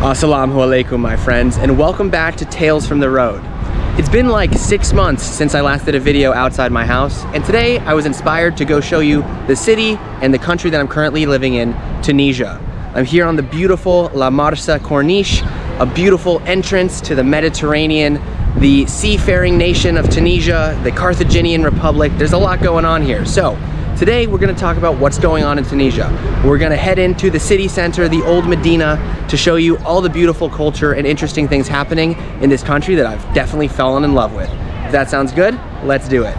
Assalamu alaikum, my friends, and welcome back to Tales from the Road. It's been like 6 months since I last did a video outside my house, and today I was inspired to go show you the city and the country that I'm currently living in, Tunisia. I'm here on the beautiful La Marsa Corniche, a beautiful entrance to the Mediterranean, the seafaring nation of Tunisia, the Cartheginian Republic. There's a lot going on here. So today we're going to talk about what's going on in Tunisia. We're going to head into the city center, the old Medina, to show you all the beautiful culture and interesting things happening in this country that I've definitely fallen in love with. If that sounds good, let's do it.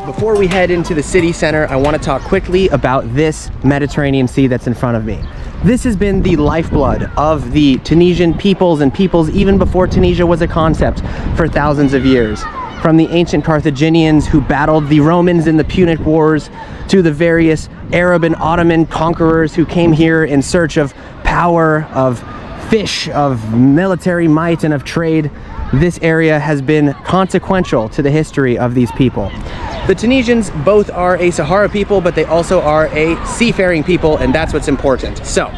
Before we head into the city center, I want to talk quickly about this Mediterranean Sea that's in front of me. This has been the lifeblood of the Tunisian peoples and peoples even before Tunisia was a concept for thousands of years. From the ancient Cartheginians who battled the Romans in the Punic Wars, to the various Arab and Ottoman conquerors who came here in search of power, of fish, of military might, and of trade. This area has been consequential to the history of these people. The Tunisians both are a Sahara people, but they also are a seafaring people, and that's what's important. So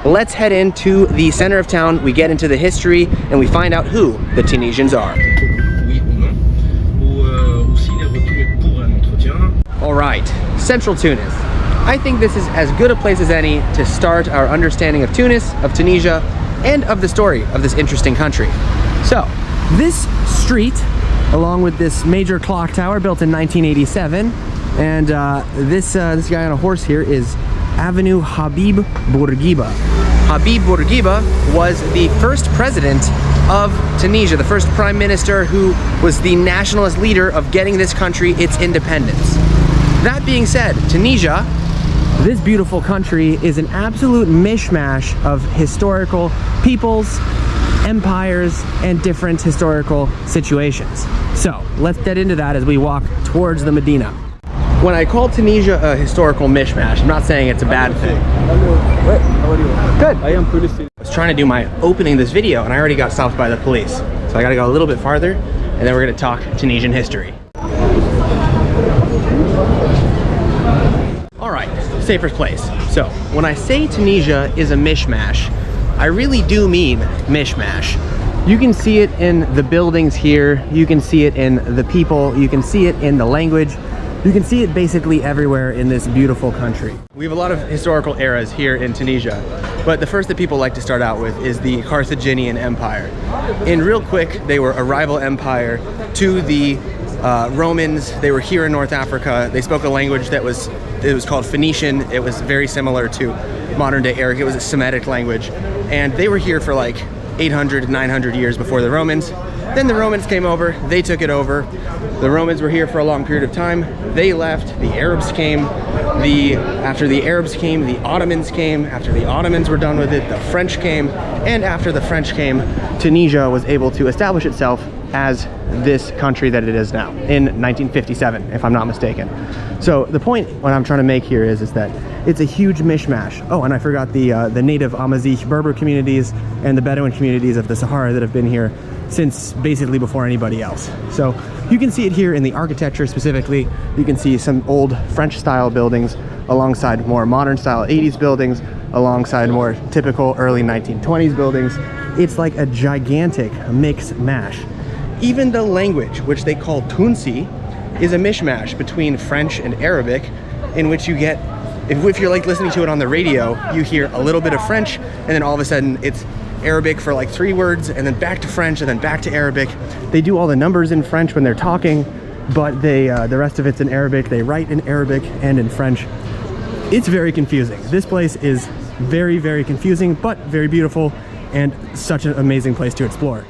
let's head into the center of town, we get into the history, and we find out who the Tunisians are. All right, central Tunis. I think this is as good a place as any to start our understanding of Tunis, of Tunisia, and of the story of this interesting country. So this street, along with this major clock tower built in 1987, and this guy on a horse here is Avenue Habib Bourguiba. Habib Bourguiba was the first president of Tunisia, the first prime minister who was the nationalist leader of getting this country its independence. That being said, Tunisia, this beautiful country, is an absolute mishmash of historical peoples, empires, and different historical situations. So let's get into that as we walk towards the Medina. When I call Tunisia a historical mishmash, I'm not saying it's a bad thing. Good. I was trying to do my opening this video and I already got stopped by the police. So I gotta go a little bit farther and then we're gonna talk Tunisian history. All right, safest place. So when I say Tunisia is a mishmash, I really do mean mishmash. You can see it in the buildings here, you can see it in the people, you can see it in the language, you can see it basically everywhere in this beautiful country. We have a lot of historical eras here in Tunisia, but the first that people like to start out with is the Carthaginian Empire. And real quick, they were a rival empire to the Romans. They were here in North Africa. They spoke a language that was called Phoenician. It was very similar to modern day Arabic. It was a Semitic language. And they were here for like 800, 900 years before the Romans. Then the Romans came over, they took it over. The Romans were here for a long period of time. They left, the Arabs came. After the Arabs came, the Ottomans came. After the Ottomans were done with it, the French came. And after the French came, Tunisia was able to establish itself as this country that it is now in 1957, if I'm not mistaken. So the point what I'm trying to make here is that it's a huge mishmash. Oh, and I forgot the native Amazigh Berber communities and the Bedouin communities of the Sahara that have been here since basically before anybody else. So you can see it here in the architecture specifically. You can see some old French style buildings alongside more modern style 80s buildings, alongside more typical early 1920s buildings. It's like a gigantic mix mash. Even the language, which they call Tunisi, is a mishmash between French and Arabic, in which you get, if you're like listening to it on the radio, you hear a little bit of French, and then all of a sudden it's Arabic for like 3 words, and then back to French, and then back to Arabic. They do all the numbers in French when they're talking, but the rest of it's in Arabic. They write in Arabic and in French. It's very confusing. This place is very, very confusing, but very beautiful, and such an amazing place to explore.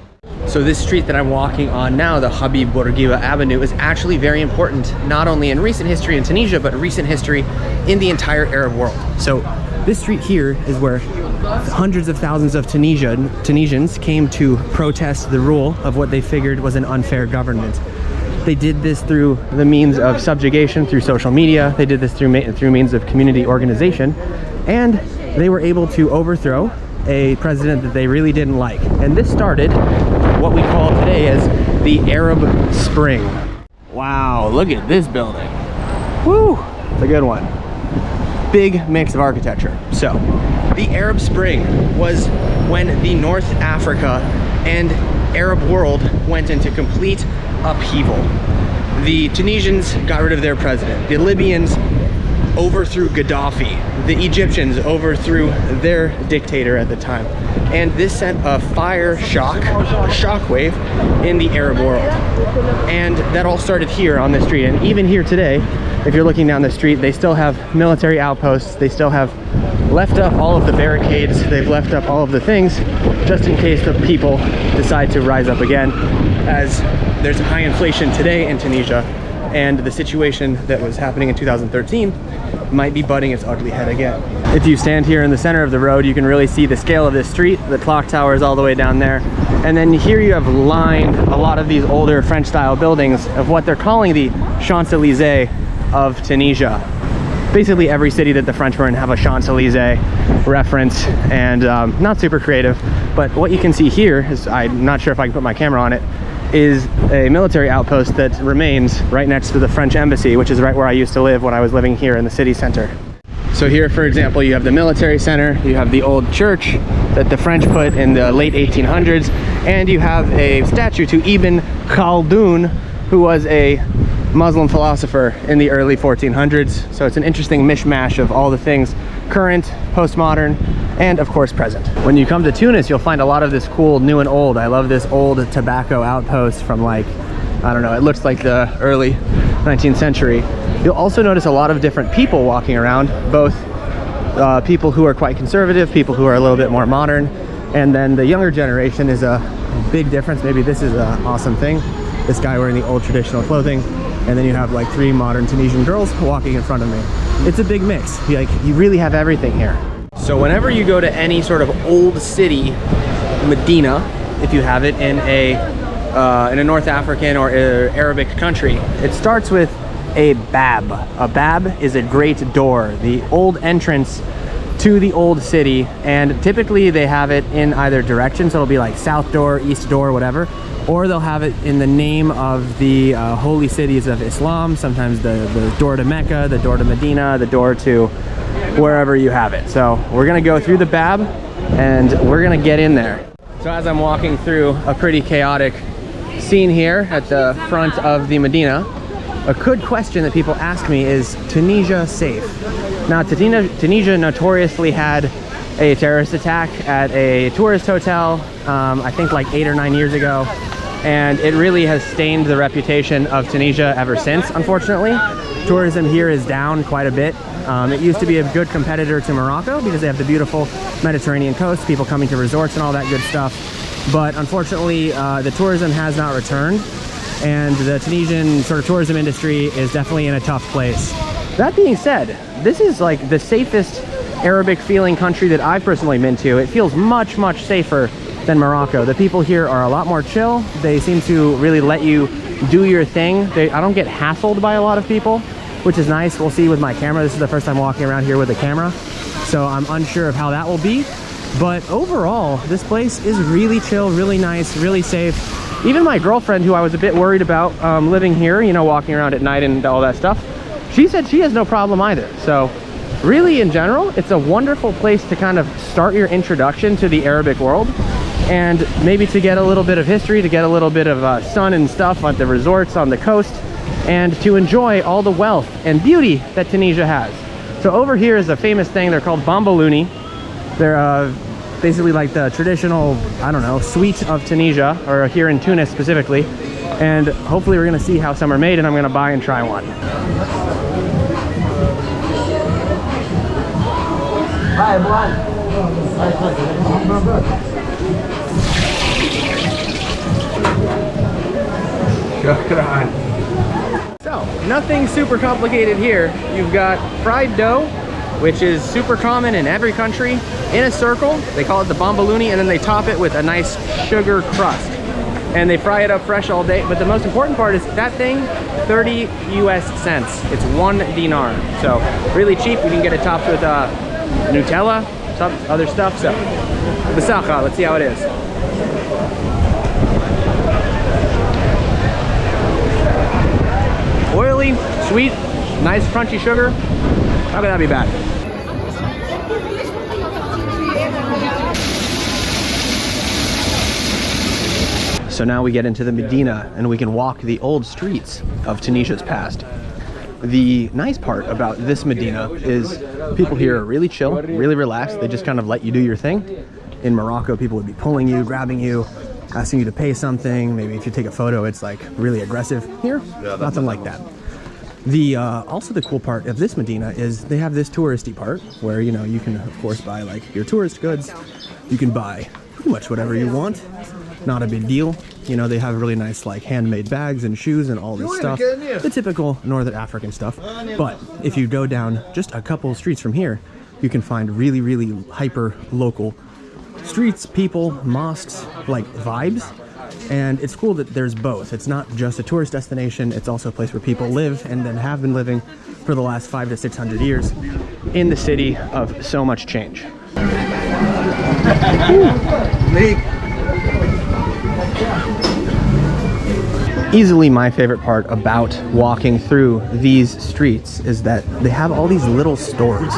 So this street that I'm walking on now, the Habib Bourguiba Avenue, is actually very important, not only in recent history in Tunisia, but recent history in the entire Arab world. So this street here is where hundreds of thousands of Tunisians came to protest the rule of what they figured was an unfair government. They did this through the means of subjugation, through social media. They did this through means of community organization, and they were able to overthrow a president that they really didn't like. And this started what we call today as the Arab Spring. Wow, look at this building. Woo, it's a good one. Big mix of architecture. So, the Arab Spring was when the North Africa and Arab world went into complete upheaval. The Tunisians got rid of their president. The Libyans overthrew Gaddafi. The Egyptians overthrew their dictator at the time. And this sent a shockwave in the Arab world. And that all started here on the street. And even here today, if you're looking down the street, they still have military outposts. They still have left up all of the barricades. They've left up all of the things just in case the people decide to rise up again, as there's high inflation today in Tunisia, and the situation that was happening in 2013 might be butting its ugly head again. If you stand here in the center of the road, you can really see the scale of this street. The clock tower is all the way down there. And then here you have lined a lot of these older French style buildings of what they're calling the Champs-Élysées of Tunisia. Basically every city that the French were in have a Champs-Élysées reference, and not super creative, but what you can see here is, I'm not sure if I can put my camera on it, is a military outpost that remains right next to the French embassy, which is right where I used to live when I was living here in the city center. So here, for example, you have the military center, you have the old church that the French put in the late 1800s, and you have a statue to Ibn Khaldun, who was a Muslim philosopher in the early 1400s. So it's an interesting mishmash of all the things current, postmodern, and of course present. When you come to Tunis, you'll find a lot of this cool new and old. I love this old tobacco outpost from, like, I don't know, it looks like the early 19th century. You'll also notice a lot of different people walking around, both people who are quite conservative, people who are a little bit more modern, and then the younger generation is a big difference. Maybe this is an awesome thing. This guy wearing the old traditional clothing, and then you have like 3 modern Tunisian girls walking in front of me. It's a big mix. You really have everything here. So whenever you go to any sort of old city, Medina, if you have it in a North African or Arabic country, it starts with a bab. A bab is a great door, the old entrance to the old city, and typically they have it in either direction, so it'll be like south door, east door, whatever, or they'll have it in the name of the holy cities of Islam, sometimes the door to Mecca, the door to Medina, the door to wherever you have it. So we're gonna go through the bab and we're gonna get in there. So as I'm walking through a pretty chaotic scene here at the front of the Medina, a good question that people ask me is, Tunisia safe? Now, Tunisia notoriously had a terrorist attack at a tourist hotel, I think like 8 or 9 years ago, and it really has stained the reputation of Tunisia ever since, unfortunately. Tourism here is down quite a bit. It used to be a good competitor to Morocco because they have the beautiful Mediterranean coast, people coming to resorts and all that good stuff. But unfortunately, the tourism has not returned, and the Tunisian sort of tourism industry is definitely in a tough place. That being said, this is like the safest Arabic feeling country that I've personally been to. It feels much, much safer than Morocco. The people here are a lot more chill. They seem to really let you do your thing. I don't get hassled by a lot of people, which is nice. We'll see with my camera. This is the first time walking around here with a camera, so I'm unsure of how that will be. But overall, this place is really chill, really nice, really safe. Even my girlfriend, who I was a bit worried about living here, you know, walking around at night and all that stuff, she said she has no problem either. So really, in general, it's a wonderful place to kind of start your introduction to the Arabic world, and maybe to get a little bit of history, to get a little bit of sun and stuff at the resorts on the coast, and to enjoy all the wealth and beauty that Tunisia has. So over here is a famous thing. They're called bomboloni. They're basically like the traditional, I don't know, sweet of Tunisia, or here in Tunis specifically. And hopefully we're gonna see how some are made, and I'm gonna buy and try one. So, nothing super complicated here. You've got fried dough, which is super common in every country, in a circle. They call it the bomboloni, and then they top it with a nice sugar crust. And they fry it up fresh all day. But the most important part is that thing, 30 US cents. It's 1 dinar. So really cheap. You can get it topped with Nutella, some other stuff. So basakha, let's see how it is. Oily, sweet, Nice crunchy sugar. How could that be bad? So now we get into the Medina and we can walk the old streets of Tunisia's past. The nice part about this Medina is people here are really chill, really relaxed. They just kind of let you do your thing. In Morocco, people would be pulling you, grabbing you, asking you to pay something. Maybe if you take a photo, it's like really aggressive. Here, nothing like that. Also the cool part of this Medina is they have this touristy part where, you know, you can of course buy like your tourist goods. You can buy pretty much whatever you want. Not a big deal. You know, they have really nice like handmade bags and shoes and all this stuff. The typical Northern African stuff. But if you go down just a couple streets from here, you can find really, really hyper local streets, people, mosques, like vibes. And it's cool that there's both. It's not just a tourist destination, it's also a place where people live and then have been living for the last 500 to 600 years in the city of so much change. Easily my favorite part about walking through these streets is that they have all these little stores,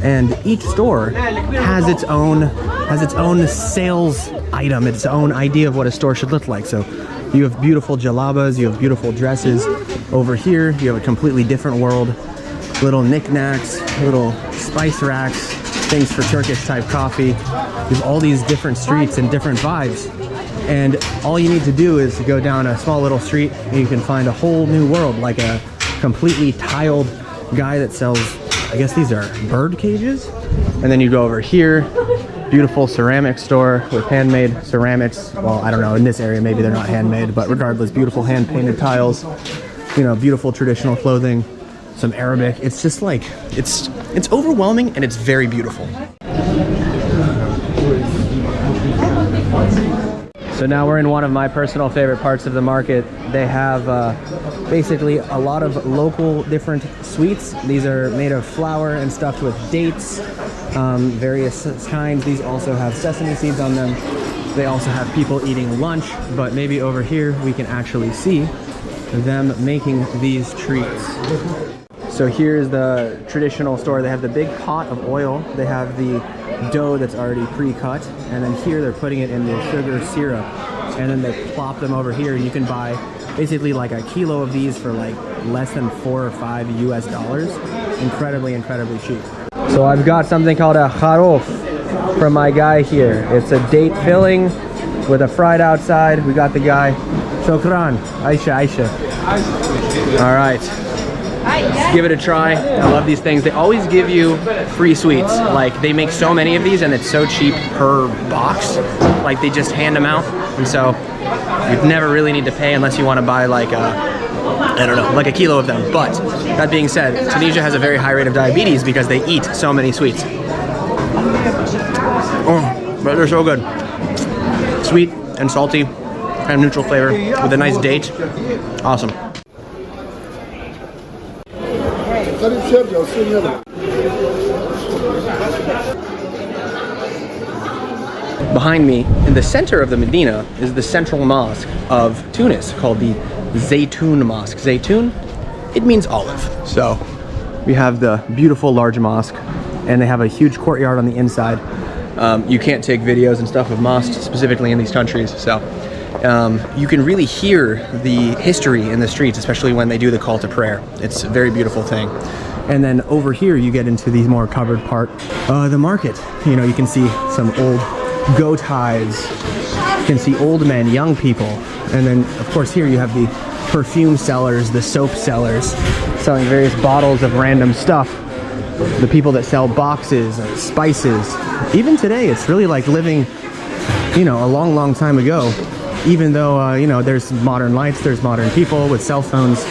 and each store has its own sales item, its own idea of what a store should look like. So you have beautiful jalabas, you have beautiful dresses. Over here you have a completely different world, little knickknacks, little spice racks, things for Turkish type coffee. You have all these different streets and different vibes. And all you need to do is go down a small little street and you can find a whole new world, like a completely tiled guy that sells, I guess these are bird cages. And then you go over here, beautiful ceramic store with handmade ceramics. Well, I don't know, in this area maybe they're not handmade, but regardless, beautiful hand painted tiles, you know, beautiful traditional clothing, some Arabic. It's just like, it's overwhelming and it's very beautiful. So now we're in one of my personal favorite parts of the market. They have basically a lot of local different sweets. These are made of flour and stuffed with dates, various kinds. These also have sesame seeds on them. They also have people eating lunch, but maybe over here we can actually see them making these treats. So here's the traditional store. They have the big pot of oil. They have the dough that's already pre-cut, and then here they're putting it in the sugar syrup, and then they plop them over here, and you can buy basically like a kilo of these for like less than $4 or $5 US. Incredibly cheap. So I've got something called a kharof from my guy here. It's a date filling with a fried outside. We got the guy. Shukran. Aisha. All right. Let's give it a try. I love these things. They always give you free sweets. Like, they make so many of these and it's so cheap per box. Like, they just hand them out. And so you never really need to pay unless you want to buy like I don't know, like a kilo of them. But that being said, Tunisia has a very high rate of diabetes because they eat so many sweets. Oh, but they're so good. Sweet and salty, kind of neutral flavor with a nice date. Awesome. Behind me, in the center of the Medina, is the central mosque of Tunis called the Zaytouna Mosque. Zaytoun, it means olive. So we have the beautiful large mosque, and they have a huge courtyard on the inside. You can't take videos and stuff of mosques, specifically in these countries, so you can really hear the history in the streets, especially when they do the call to prayer. It's a very beautiful thing. And then over here you get into the more covered part, the market. You know, you can see some old goat hides, you can see old men, young people, and then of course here you have the perfume sellers, the soap sellers, selling various bottles of random stuff, the people that sell boxes and spices. Even today it's really like living, you know, a long time ago. Even though you know, there's modern lights, there's modern people with cell phones,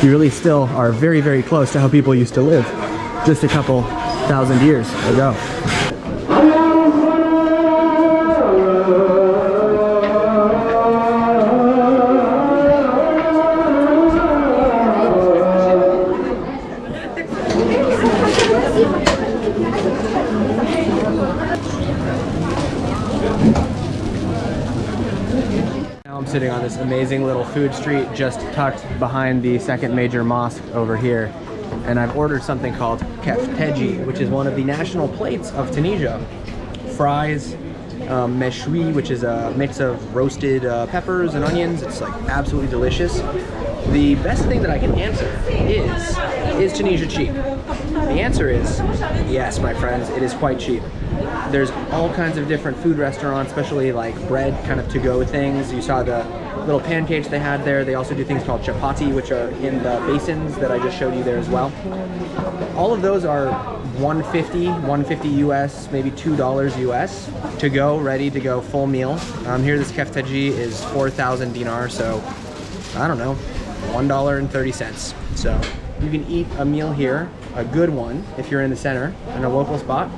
you really still are very close to how people used to live just a couple thousand years ago. I'm sitting on this amazing little food street just tucked behind the second major mosque over here, and I've ordered something called kefteji, which is one of the national plates of Tunisia. Fries, meshoui, which is a mix of roasted peppers and onions. It's like absolutely delicious. The best thing that I can answer is Tunisia cheap? The answer is yes, my friends, it is quite cheap. There's all kinds of different food restaurants, especially like bread kind of to-go things. You saw the little pancakes they had there. They also do things called chapati, which are in the basins that I just showed you there as well. All of those are $150 US, maybe $2 US to go, ready to go, full meal. Here this kefteji is 4,000 dinar, so I don't know, $1.30. So you can eat a meal here, a good one, if you're in the center, in a local spot,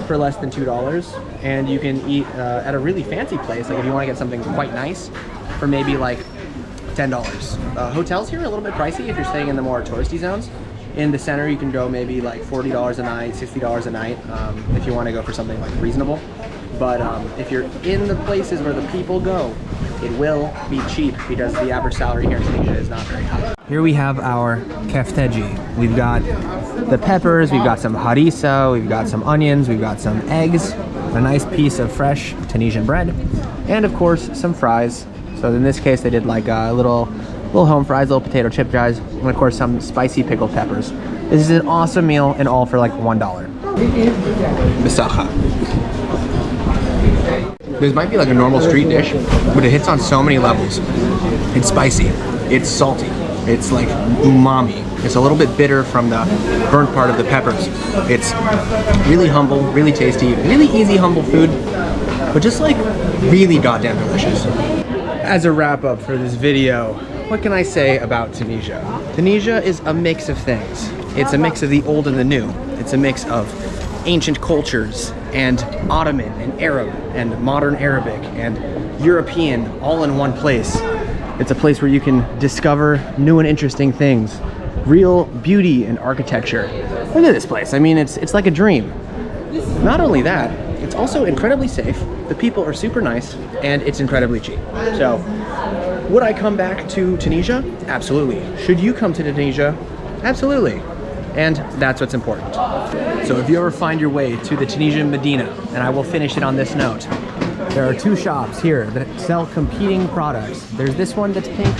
for less than $2. And you can eat at a really fancy place, like if you want to get something quite nice, for maybe like $10. Hotels here are a little bit pricey if you're staying in the more touristy zones. In the center, you can go maybe like $40 a night, $60 a night, if you want to go for something like reasonable. But if you're in the places where the people go, it will be cheap because the average salary here in Tunisia is not very high. Here we have our kefteji. We've got the peppers, we've got some harissa, we've got some onions, we've got some eggs, a nice piece of fresh Tunisian bread, and of course some fries. So in this case, they did like little home fries, little potato chip guys, and of course some spicy pickled peppers. This is an awesome meal, and all for like $1. Bisacha. This might be like a normal street dish, but it hits on so many levels. It's spicy, it's salty, it's like umami. It's a little bit bitter from the burnt part of the peppers. It's really humble, really tasty, really easy, humble food, but just like really goddamn delicious. As a wrap up for this video, what can I say about Tunisia? Tunisia is a mix of things. It's a mix of the old and the new. It's a mix of ancient cultures and Ottoman and Arab and modern Arabic and European all in one place. It's a place where you can discover new and interesting things, real beauty and architecture. Look at this place. I mean, it's like a dream. Not only that, it's also incredibly safe. The people are super nice, and it's incredibly cheap. So, would I come back to Tunisia? Absolutely. Should you come to Tunisia? Absolutely. And that's what's important. So if you ever find your way to the Tunisian Medina, and I will finish it on this note, there are two shops here that sell competing products. There's this one that's pink.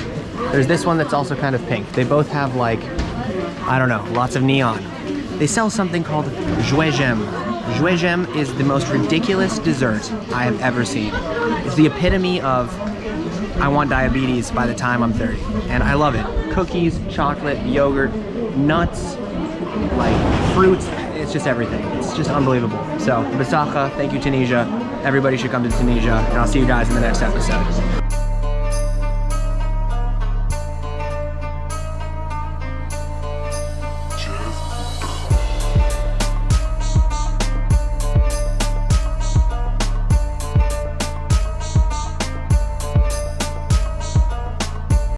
There's this one that's also kind of pink. They both have like, I don't know, lots of neon. They sell something called jouegem. Jouegem is the most ridiculous dessert I have ever seen. It's the epitome of, I want diabetes by the time I'm 30. And I love it. Cookies, chocolate, yogurt, nuts, like fruits, it's just everything. It's just unbelievable. So, Bisacha, thank you Tunisia. Everybody should come to Tunisia, and I'll see you guys in the next episode.